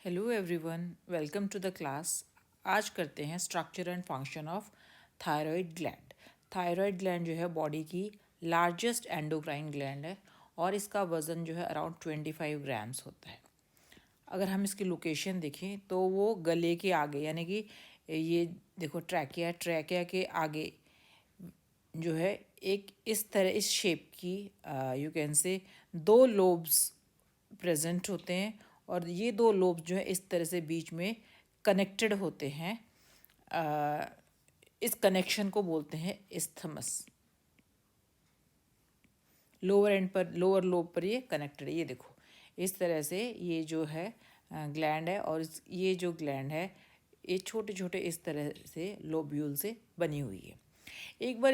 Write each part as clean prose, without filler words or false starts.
Hello everyone, welcome to the class. आज करते हैं structure and function of thyroid gland. Thyroid gland जो है बॉडी की लार्जेस्ट एंडोक्राइन ग्लैंड है और इसका वज़न जो है अराउंड 25 ग्राम्स होता है। अगर हम इसकी लोकेशन देखें तो वो गले के आगे, यानी कि ये देखो ट्रैकिया के आगे जो है एक इस तरह इस शेप की यू कैन से दो लोब्स प्रेजेंट होते हैं और ये दो लोब्स जो है इस तरह से बीच में कनेक्टेड होते हैं। इस कनेक्शन को बोलते हैं इस्थमस। लोअर एंड पर, लोअर लोब पर ये कनेक्टेड है। ये देखो इस तरह से ये जो है ग्लैंड है और ये जो ग्लैंड है ये छोटे छोटे इस तरह से लोब्यूल से बनी हुई है। एक बार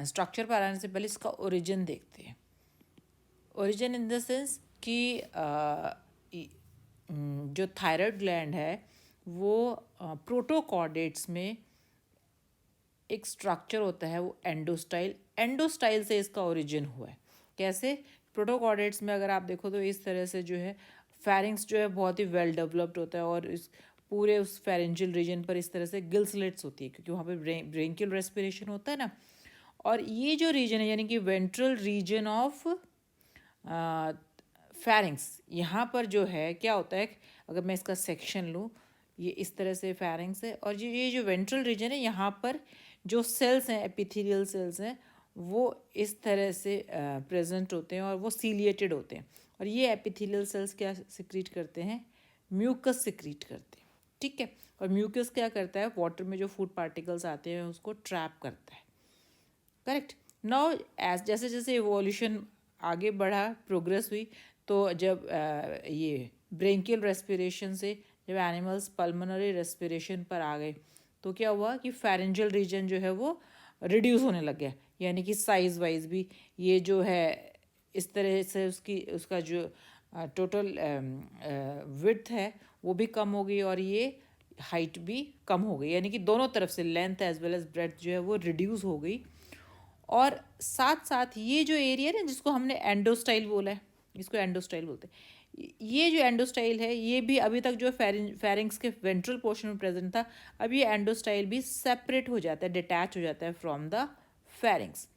स्ट्रक्चर पर आने से पहले इसका ओरिजिन देखते हैं। ओरिजिन इन द सेंस कि जो थायराइड ग्लैंड है वो प्रोटोकॉर्डेट्स में एक स्ट्रक्चर होता है, वो एंडोस्टाइल से इसका ओरिजिन हुआ है। कैसे? प्रोटोकॉर्डेट्स में अगर आप देखो तो इस तरह से जो है फेरिंग्स जो है बहुत ही वेल डेवलप्ड होता है और इस पूरे उस फेरेंजियल रीजन पर इस तरह से गिल स्लिट्स होती है क्योंकि वहाँ पे ब्रेंकियल रेस्पिरेशन होता है ना। और ये जो रीजन है यानी कि वेंट्रल रीजन ऑफ फेरिंग्स, यहाँ पर जो है क्या होता है, अगर मैं इसका सेक्शन लूँ, ये इस तरह से फेरिंग्स है और ये जो वेंट्रल रीजन है यहाँ पर जो सेल्स हैं, एपिथेलियल सेल्स हैं, वो इस तरह से प्रेजेंट होते हैं और वो सीलिएटेड होते हैं। और ये एपिथेलियल सेल्स क्या सिक्रीट करते हैं? म्यूकस सिक्रीट करते हैं। ठीक है। और म्यूकस क्या करता है? वाटर में जो फूड पार्टिकल्स आते हैं उसको ट्रैप करता है। करेक्ट। नाउ एज जैसे जैसे इवोल्यूशन आगे बढ़ा, प्रोग्रेस हुई, तो जब ये ब्रेंकियल रेस्पिरेशन से जब एनिमल्स पल्मोनरी रेस्पिरेशन पर आ गए तो क्या हुआ कि फेरेंजियल रीजन जो है वो रिड्यूस होने लग गया, यानी कि साइज़ वाइज भी ये जो है इस तरह से उसका जो टोटल विड्थ है वो भी कम हो गई और ये हाइट भी कम हो गई, यानी कि दोनों तरफ से length as well as breadth जो है वो रिड्यूस हो गई। और साथ साथ ये जो एरिया है जिसको हमने एंडोस्टाइल बोला है, इसको एंडोस्टाइल बोलते हैं, ये जो एंडोस्टाइल है ये भी अभी तक जो फेरिंग्स के वेंट्रल पोर्शन में प्रेजेंट था, अब ये एंडोस्टाइल भी सेपरेट हो जाता है, डिटैच हो जाता है फ्रॉम द फेरिंग्स।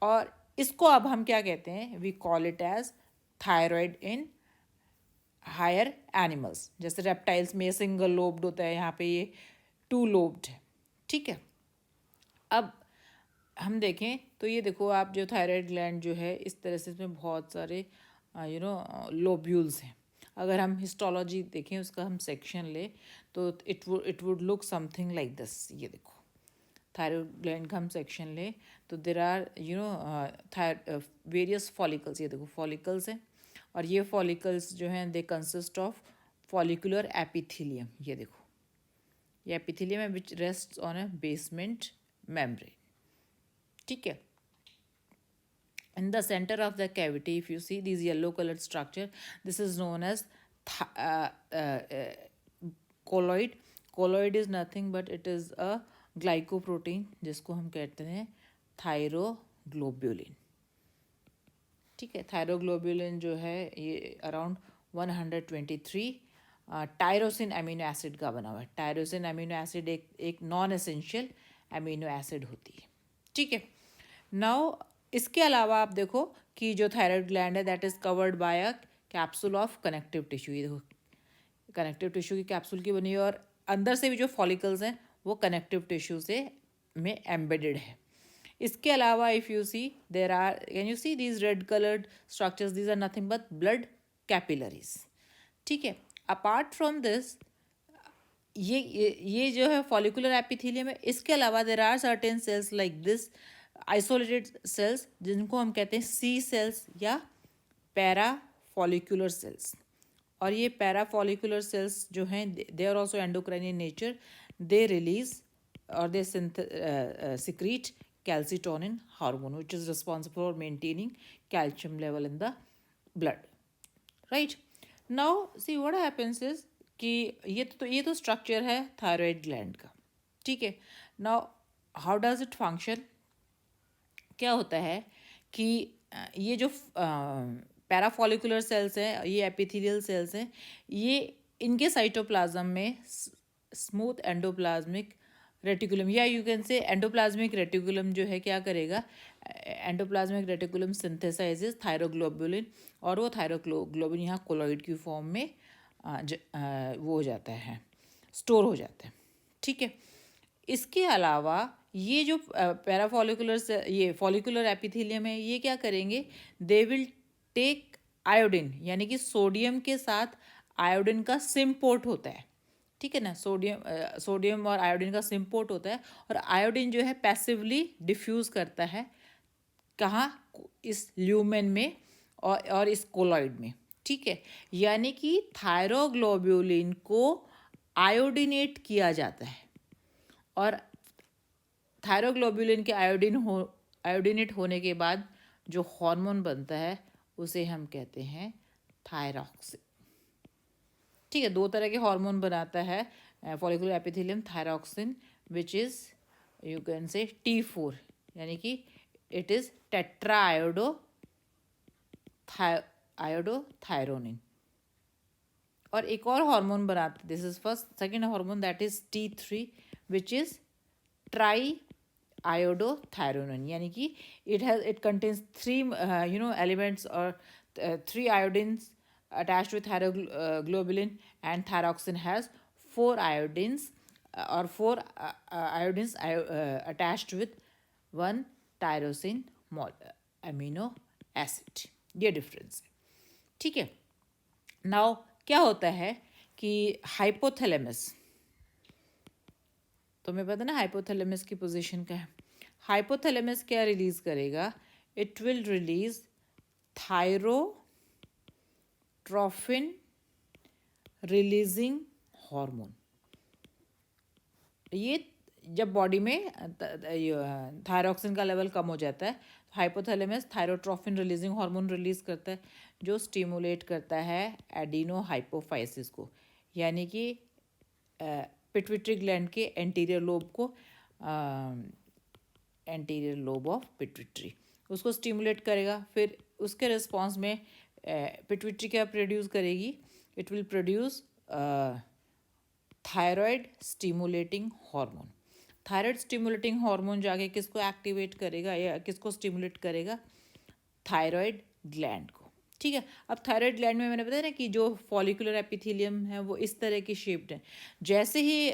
और इसको अब हम क्या कहते हैं? We call it as thyroid in higher animals. जैसे रेप्टाइल्स में सिंगल लोब्ड होता है, यहाँ पे ये टू लोब्ड है। ठीक है। अब हम देखें तो ये देखो आप, जो थायराइड ग्लैंड जो है इस तरह से इसमें बहुत सारे लोब्यूल्स हैं। अगर हम हिस्टोलॉजी देखें, उसका हम सेक्शन ले तो it would look something like this. ये देखो थायराइड ग्लैंड का हम सेक्शन ले तो देर आर वेरियस फॉलिकल्स। ये देखो फॉलिकल्स हैं और ये फॉलिकल्स जो हैं they consist of follicular epithelium. ये देखो ये एपिथेलियम है विच rests on a basement membrane. ठीक है। In the center of the cavity, if you see this yellow colored structure, this is known as colloid. Colloid is nothing but it is a glycoprotein जिसको हम कहते हैं थायरोग्लोब्यूलिन। ठीक है। थायरोग्लोब्यूलिन जो है ये अराउंड 123 टायरोसिन अमीनो एसिड का बना हुआ है। टायरोसिन अमीनो एसिड एक नॉन एसेंशियल अमीनो एसिड होती है। ठीक है। नाउ इसके अलावा आप देखो कि जो थायराइड ग्लैंड है that is covered by a capsule of connective tissue. ये देखो कनेक्टिव टिश्यू की कैप्सूल की बनी है और अंदर से भी जो फॉलिकल्स हैं वो कनेक्टिव टिश्यू से में एम्बेडेड है। इसके अलावा if you see there are, can you see these red coloured structures, these are nothing but blood capillaries. ठीक है। अपार्ट फ्रॉम दिस ये जो है फॉलिकुलर एपिथेलियम है। इसके अलावा there are certain cells like this isolated cells जिनको हम कहते हैं सी सेल्स या पैरा फॉलिकुलर सेल्स। और ये पैरा फॉलिकुलर सेल्स जो हैं they are also endocrine in nature. They release और they secrete calcitonin hormone which is responsible for maintaining calcium level in the blood. Right. Now see what happens is कि ये तो structure है thyroid gland का। ठीक है। Now how does it function? क्या होता है कि ये जो पैराफॉलिकुलर सेल्स हैं, ये एपिथेलियल सेल्स हैं, ये इनके साइटोप्लाज्म में स्मूथ एंडोप्लाज्मिक रेटिकुलम, या यू कैन से एंडोप्लाज्मिक रेटिकुलम जो है क्या करेगा, एंडोप्लाज्मिक रेटिकुलम सिंथेसाइजेस थायरोग्लोबुलिन, और वो थायरोग्लोबुलिन यहाँ कोलॉइड की फॉर्म में वो हो जाता है, स्टोर हो जाता है। ठीक है, इसके अलावा ये जो पैराफॉलिकुलर ये फॉलिकुलर एपिथेलियम है, ये क्या करेंगे, दे विल टेक आयोडीन, यानी कि सोडियम के साथ आयोडीन का सिम्पोर्ट होता है। ठीक है ना, सोडियम और आयोडीन का सिम्पोर्ट होता है, और आयोडीन जो है पैसिवली डिफ्यूज़ करता है कहाँ, इस ल्यूमेन में और इस कोलॉइड में। ठीक है, यानी कि थायरोग्लोब्यूलिन को आयोडिनेट किया जाता है, और थायरोग्लोब्यूलिन के आयोडिनेट होने के बाद जो हार्मोन बनता है उसे हम कहते हैं थायरॉक्सिन। ठीक है, दो तरह के हार्मोन बनाता है follicular epithelium, thyroxine which is you can से T4, यानी कि इट इज़ टेट्रा आयोडोथायरोनिन। और एक और हार्मोन बनाते, this is first second hormone, that is T3 which is try iodothyronine, यानी कि it contains three elements or three iodines attached with thyroglobulin, and thyroxine has four iodines or four iodines attached with one tyrosine amino acid। ये difference है। ठीक है, now क्या होता है कि हाइपोथैलेमस, तुम्हें पता ना हाइपोथैलेमस की पोजीशन क्या है। हाइपोथैलेमस क्या रिलीज करेगा, it will release thyrotrophin releasing hormone. ये जब बॉडी में थायरॉक्सिन का लेवल कम हो जाता है, hypothalamus thyrotrophin releasing hormone release करता है, जो स्टिमुलेट करता है एडिनो हाइपोफाइसिस को, यानी कि पिट्यूटरी ग्लैंड के एंटीरियर लोब को, एंटीरियर लोब ऑफ पिट्यूटरी, उसको स्टिमुलेट करेगा। फिर उसके रिस्पॉन्स में पिट्यूटरी क्या प्रोड्यूस करेगी, it will produce thyroid stimulating hormone. Thyroid stimulating hormone जाके किसको एक्टिवेट करेगा या किसको स्टिमुलेट करेगा, थायराइड ग्लैंड को। ठीक है, अब थायराइड ग्लैंड में मैंने बताया ना कि जो फॉलिकुलर एपिथेलियम है वो इस तरह की शेप्ड है। जैसे ही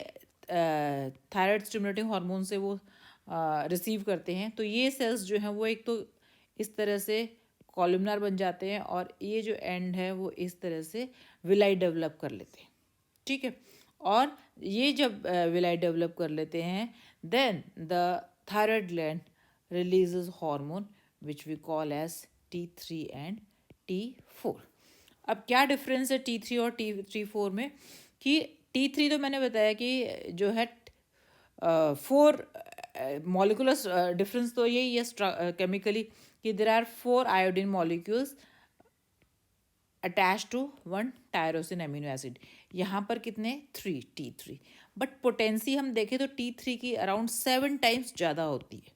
थायराइड स्टिमुलेटिंग हार्मोन से वो रिसीव करते हैं, तो ये सेल्स जो हैं वो एक तो इस तरह से कॉलमनार बन जाते हैं, और ये जो एंड है वो इस तरह से विलाई डेवलप कर लेते हैं। ठीक है, और ये जब विलाई डेवलप कर लेते हैं, then the thyroid gland releases hormone which we call as T3 and T4। अब क्या डिफरेंस है T3 और T4 में, कि T3 तो मैंने बताया कि जो है 4 मॉलिकुलर डिफरेंस तो यही है केमिकली, कि there are 4 iodine molecules attach to 1 tyrosine amino acid. यहाँ पर कितने, 3 T3, बट पोटेंसी हम देखें तो T3 की अराउंड 7 टाइम्स ज़्यादा होती है,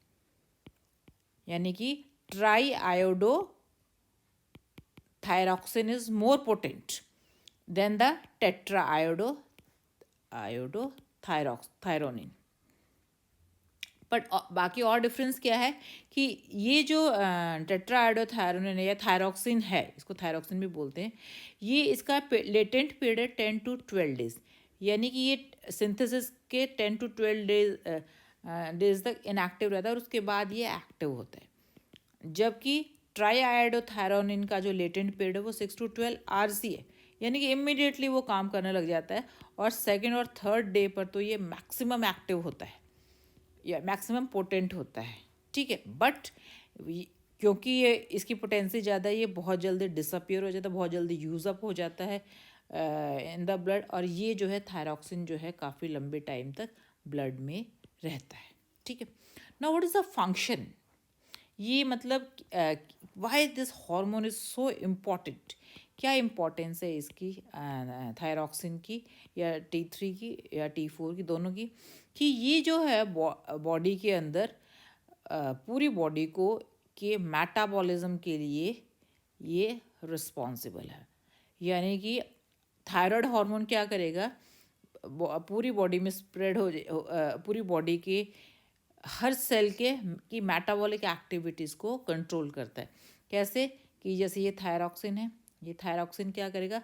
यानी कि triiodothyroxine is more potent than the tetraiodothyronine. But बाकी और डिफरेंस क्या है कि ये जो टेट्रा आयोडोथायरोनिन या थायरॉक्सिन है, इसको थायरॉक्सिन भी बोलते हैं, ये इसका लेटेंट पीरियड 10 to 12 डेज, यानी कि ये सिंथेसिस के 10 to 12 डेज तक इनएक्टिव रहता है, और उसके बाद ये एक्टिव होता है। जबकि ट्राई आयोडोथायरोनिन का जो लेटेंट पीरियड है वो 6 to 12 आवर्स ही है, यानी कि इमीडिएटली वो काम करने लग जाता है, और सेकेंड और थर्ड डे पर तो ये मैक्सिमम एक्टिव होता है या मैक्सिमम पोटेंट होता है। ठीक है, बट क्योंकि ये इसकी पोटेंसी ज़्यादा है, ये बहुत जल्दी डिसअपियर हो जाता है, बहुत जल्दी यूज़ अप हो जाता है इन द ब्लड, और ये जो है थायरॉक्सिन जो है काफ़ी लंबे टाइम तक ब्लड में रहता है। ठीक है, now what is the function, ये मतलब why this hormone is so important, क्या इम्पोर्टेंस है इसकी थायरॉक्सिन की या T3 की या T4 की, दोनों की, कि ये जो है बॉडी के अंदर पूरी बॉडी को के मेटाबॉलिज्म के लिए ये रिस्पॉन्सिबल है। यानी कि थायराइड हार्मोन क्या करेगा, पूरी बॉडी में स्प्रेड हो पूरी बॉडी के हर सेल की मेटाबॉलिक एक्टिविटीज़ को कंट्रोल करता है। कैसे कि जैसे ये थायरॉक्सिन है, ये थायरॉक्सिन क्या करेगा,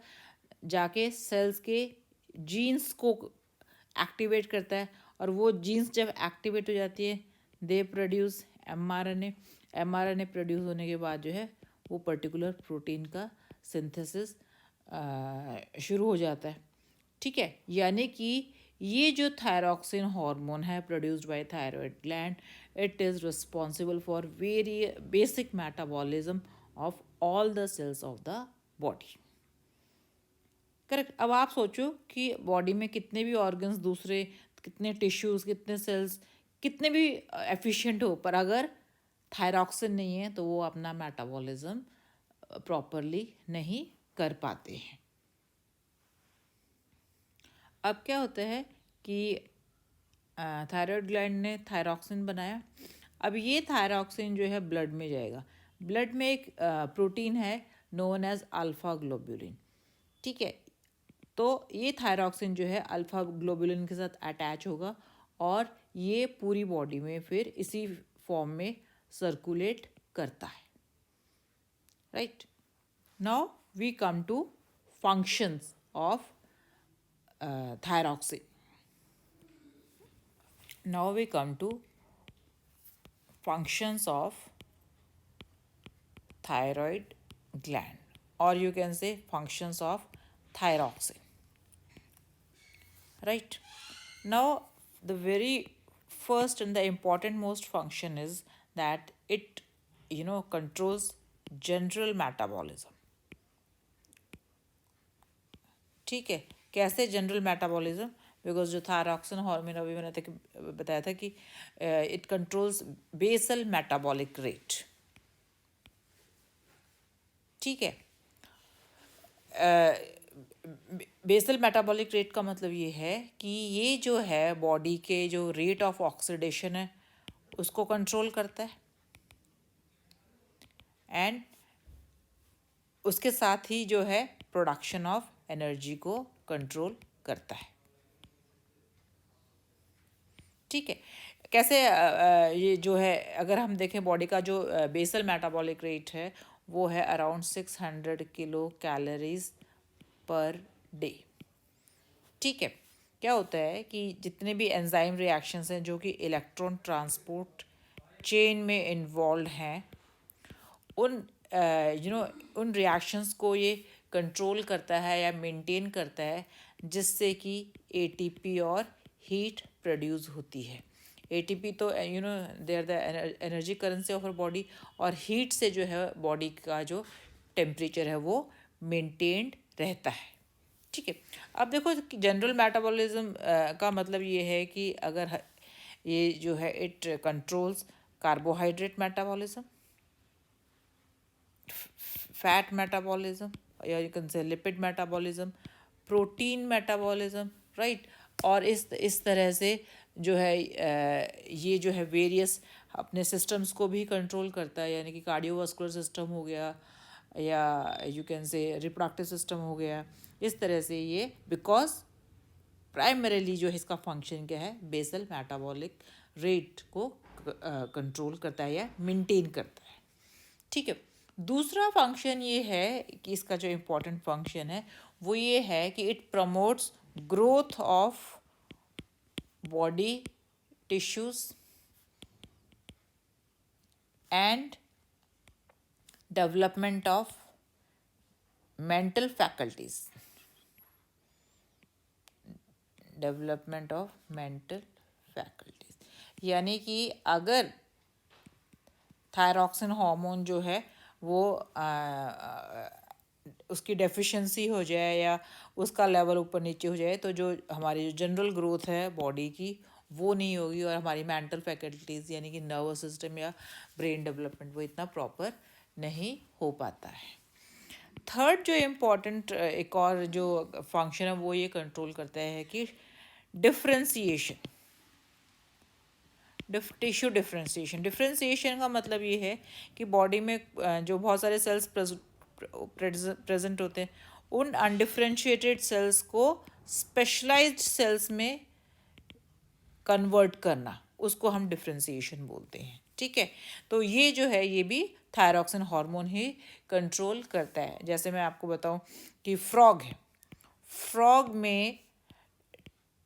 जाके सेल्स के जीन्स को एक्टिवेट करता है, और वो जीन्स जब एक्टिवेट हो जाती है they produce mRNA। mRNA produce होने के बाद जो है वो पर्टिकुलर प्रोटीन का सिंथेसिस शुरू हो जाता है। ठीक है, यानी कि ये जो थायरॉक्सिन हार्मोन है produced by thyroid gland, it is responsible for very basic metabolism of all the cells of the body. Correct. अब आप सोचो कि बॉडी में कितने भी ऑर्गन्स, दूसरे कितने टिश्यूज़, कितने सेल्स, कितने भी एफिशिएंट हो, पर अगर थायरॉक्सिन नहीं है तो वो अपना मेटाबॉलिज्म प्रॉपरली नहीं कर पाते हैं। अब क्या होता है कि थायराइड ग्लैंड ने थायरॉक्सिन बनाया। अब ये थायरॉक्सिन जो है ब्लड में जाएगा। ब्लड में एक प्रोटीन है नोन एज अल्फा ग्लोबुलिन। ठीक है, तो ये थायरॉक्सिन जो है अल्फा ग्लोबुलिन के साथ अटैच होगा और ये पूरी बॉडी में फिर इसी फॉर्म में सर्कुलेट करता है। Right, now we come to functions of thyroxine. Now we come to functions of thyroid gland, or you can say functions of thyroxine. Right, now the very first and the important most function is that it controls general metabolism. ठीक है, कैसे general metabolism, because जो thyroxine hormone अभी मैंने बताया था कि it controls basal metabolic rate. ठीक है, बेसल मेटाबॉलिक रेट का मतलब ये है कि ये जो है बॉडी के जो रेट ऑफ ऑक्सीडेशन है उसको कंट्रोल करता है, एंड उसके साथ ही जो है प्रोडक्शन ऑफ एनर्जी को कंट्रोल करता है। ठीक है, कैसे ये जो है अगर हम देखें बॉडी का जो बेसल मेटाबॉलिक रेट है वो है around 600 kilo calories per day. ठीक है, क्या होता है कि जितने भी एंजाइम रिएक्शंस हैं जो कि इलेक्ट्रॉन ट्रांसपोर्ट चेन में इन्वॉल्व हैं, उन उन रिएक्शंस को ये कंट्रोल करता है या मेंटेन करता है, जिससे कि एटीपी और हीट प्रोड्यूस होती है। एटीपी तो they are the energy currency of our body, और हीट से जो है बॉडी का जो टेम्परेचर है वो मेंटेन्ड रहता है। ठीक है, अब देखो कि जनरल मेटाबॉलिज्म का मतलब ये है कि अगर ये जो है it controls carbohydrate metabolism, fat metabolism, या you can say lipid metabolism, protein metabolism, right. और इस तरह से जो है ये जो है वेरियस अपने सिस्टम्स को भी कंट्रोल करता है, यानी कि कार्डियोवास्कुलर सिस्टम हो गया या यू कैन से रिप्रोडक्टिव सिस्टम हो गया। इस तरह से ये बिकॉज प्राइमरीली जो है इसका फंक्शन क्या है, बेसल मेटाबॉलिक रेट को कंट्रोल करता है या मेंटेन करता है। ठीक है, दूसरा फंक्शन ये है कि इसका जो इम्पोर्टेंट फंक्शन है वो ये है कि it promotes growth of body tissues and development of mental faculties, development of mental faculties. यानी कि अगर थायरॉक्सिन हार्मोन जो है वो उसकी डेफिशिएंसी हो जाए या उसका लेवल ऊपर नीचे हो जाए, तो जो हमारी जो जनरल ग्रोथ है बॉडी की वो नहीं होगी, और हमारी मेंटल फैकल्टीज़ यानी कि नर्वस सिस्टम या ब्रेन डेवलपमेंट वो इतना प्रॉपर नहीं हो पाता है। थर्ड जो इम्पॉर्टेंट एक और जो फंक्शन है वो ये कंट्रोल करता है कि डिफ्रेंसिएशन, टिश्यू डिफ्रेंसिएशन का मतलब ये है कि बॉडी में जो बहुत सारे सेल्स प्रेजेंट होते हैं उन अनडिफ्रेंशिएटेड सेल्स को स्पेशलाइज्ड सेल्स में कन्वर्ट करना, उसको हम डिफ्रेंसिएशन बोलते हैं। ठीक है, तो ये जो है ये भी थायरॉक्सिन हार्मोन ही कंट्रोल करता है। जैसे मैं आपको बताऊं कि फ्रॉग है, फ्रॉग में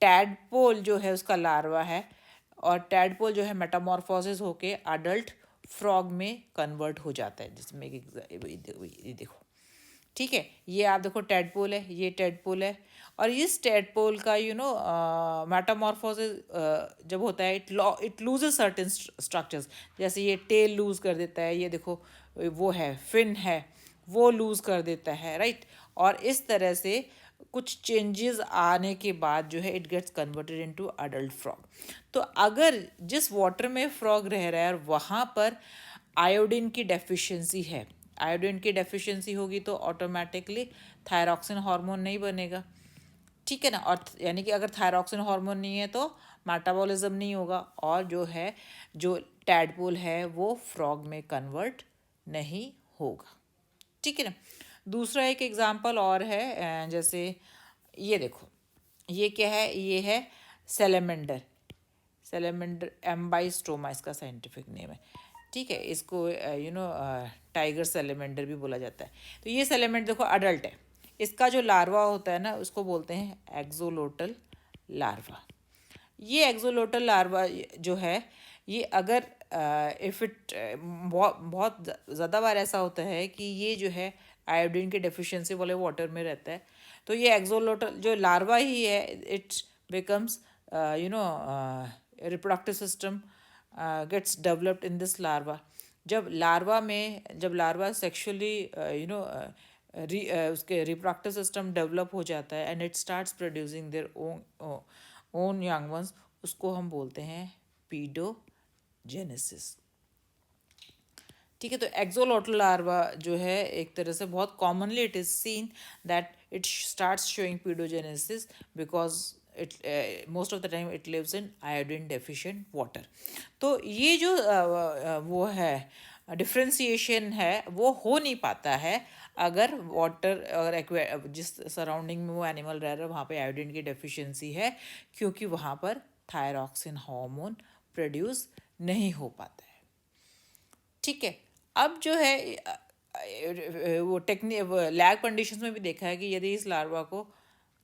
टैडपोल जो है उसका लार्वा है, और टैडपोल जो है मेटामॉर्फोसिस होके अडल्ट फ्रॉग में कन्वर्ट हो जाता है, जिसमें ये देखो। ठीक है, ये आप देखो टैडपोल है, ये टैडपोल है, और इस टैडपोल का मेटामॉर्फोसिस जब होता है इट लूजेस सर्टेन स्ट्रक्चर्स। जैसे ये टेल लूज कर देता है, ये देखो वो है फिन है, वो लूज कर देता है, राइट। और इस तरह से कुछ चेंजेस आने के बाद जो है it gets converted into adult frog. तो अगर जिस वाटर में फ्रॉग रह रहा है और वहाँ पर आयोडीन की डेफिशिएंसी है, आयोडीन की डेफिशिएंसी होगी तो ऑटोमेटिकली थायरॉक्सिन हार्मोन नहीं बनेगा। ठीक है ना, और यानी कि अगर थायरॉक्सिन हार्मोन नहीं है तो मेटाबॉलिज्म नहीं होगा, और जो टैडपोल है वो फ्रॉग में कन्वर्ट नहीं होगा। ठीक है ना। दूसरा एक एग्जांपल और है, जैसे ये देखो, ये क्या है, ये है सेलेमेंडर। सेलेमेंडर एम्बाइस्टोमा इसका साइंटिफिक नेम है। ठीक है, इसको टाइगर सेलेमेंडर भी बोला जाता है। तो ये सेलेमेंडर देखो अडल्ट है, इसका जो लार्वा होता है ना उसको बोलते हैं एक्सोलोटल लार्वा। ये एक्सोलोटल लार्वा जो है ये अगर इफ़ इट बहुत ज़्यादा बार ऐसा होता है कि ये जो है आयोडीन की डेफिशिएंसी वाले वाटर में रहता है, तो ये एक्सोलोटल जो लार्वा ही है it becomes reproductive system gets developed in this larva. जब लार्वा सेक्सुअली उसके रिप्रोडक्टिव सिस्टम डेवलप हो जाता है and it starts producing their own young ones, उसको हम बोलते हैं पीडोजेनेसिस। ठीक है, तो एक्सोलोटल लार्वा जो है एक तरह से बहुत commonly it is seen that it starts showing paedogenesis because it most of the time it lives in iodine deficient water. तो ये जो वो है डिफ्रेंसिएशन है वो हो नहीं पाता है अगर वाटर और जिस सराउंडिंग में वो एनिमल रह रहा है वहाँ पे आयोडीन की डेफिशिएंसी है, क्योंकि वहाँ पर थायरॉक्सिन हार्मोन प्रोड्यूस नहीं हो पाता है। ठीक है, अब जो है वो लैब कंडीशंस में भी देखा है कि यदि इस लार्वा को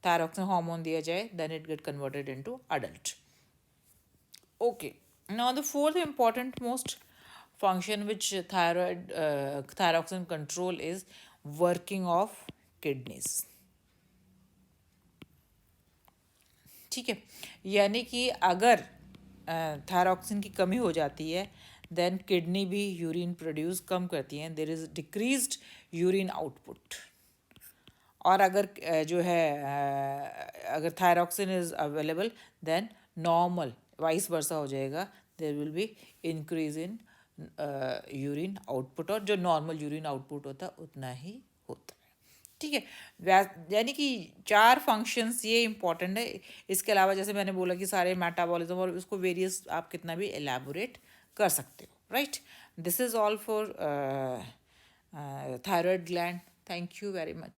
थायरॉक्सिन हार्मोन दिया जाए then it get converted into adult. Okay, now the fourth important most function which thyroxine control is working of kidneys। ठीक है, यानी कि अगर थायरॉक्सिन की कमी हो जाती है देन किडनी भी यूरिन प्रोड्यूस कम करती हैं, there is decreased urine output. और अगर जो है अगर thyroxine is available then normal vice versa हो जाएगा, there will be increase in urine output, और जो नॉर्मल यूरिन आउटपुट होता है उतना ही होता है। ठीक है, यानी कि 4 फंक्शंस ये इंपॉर्टेंट है। इसके अलावा जैसे मैंने बोला कि सारे मेटाबॉलिज्म और उसको वेरियस आप कितना भी एलैबोरेट कर सकते हो, right. This is all for thyroid gland. Thank you very much.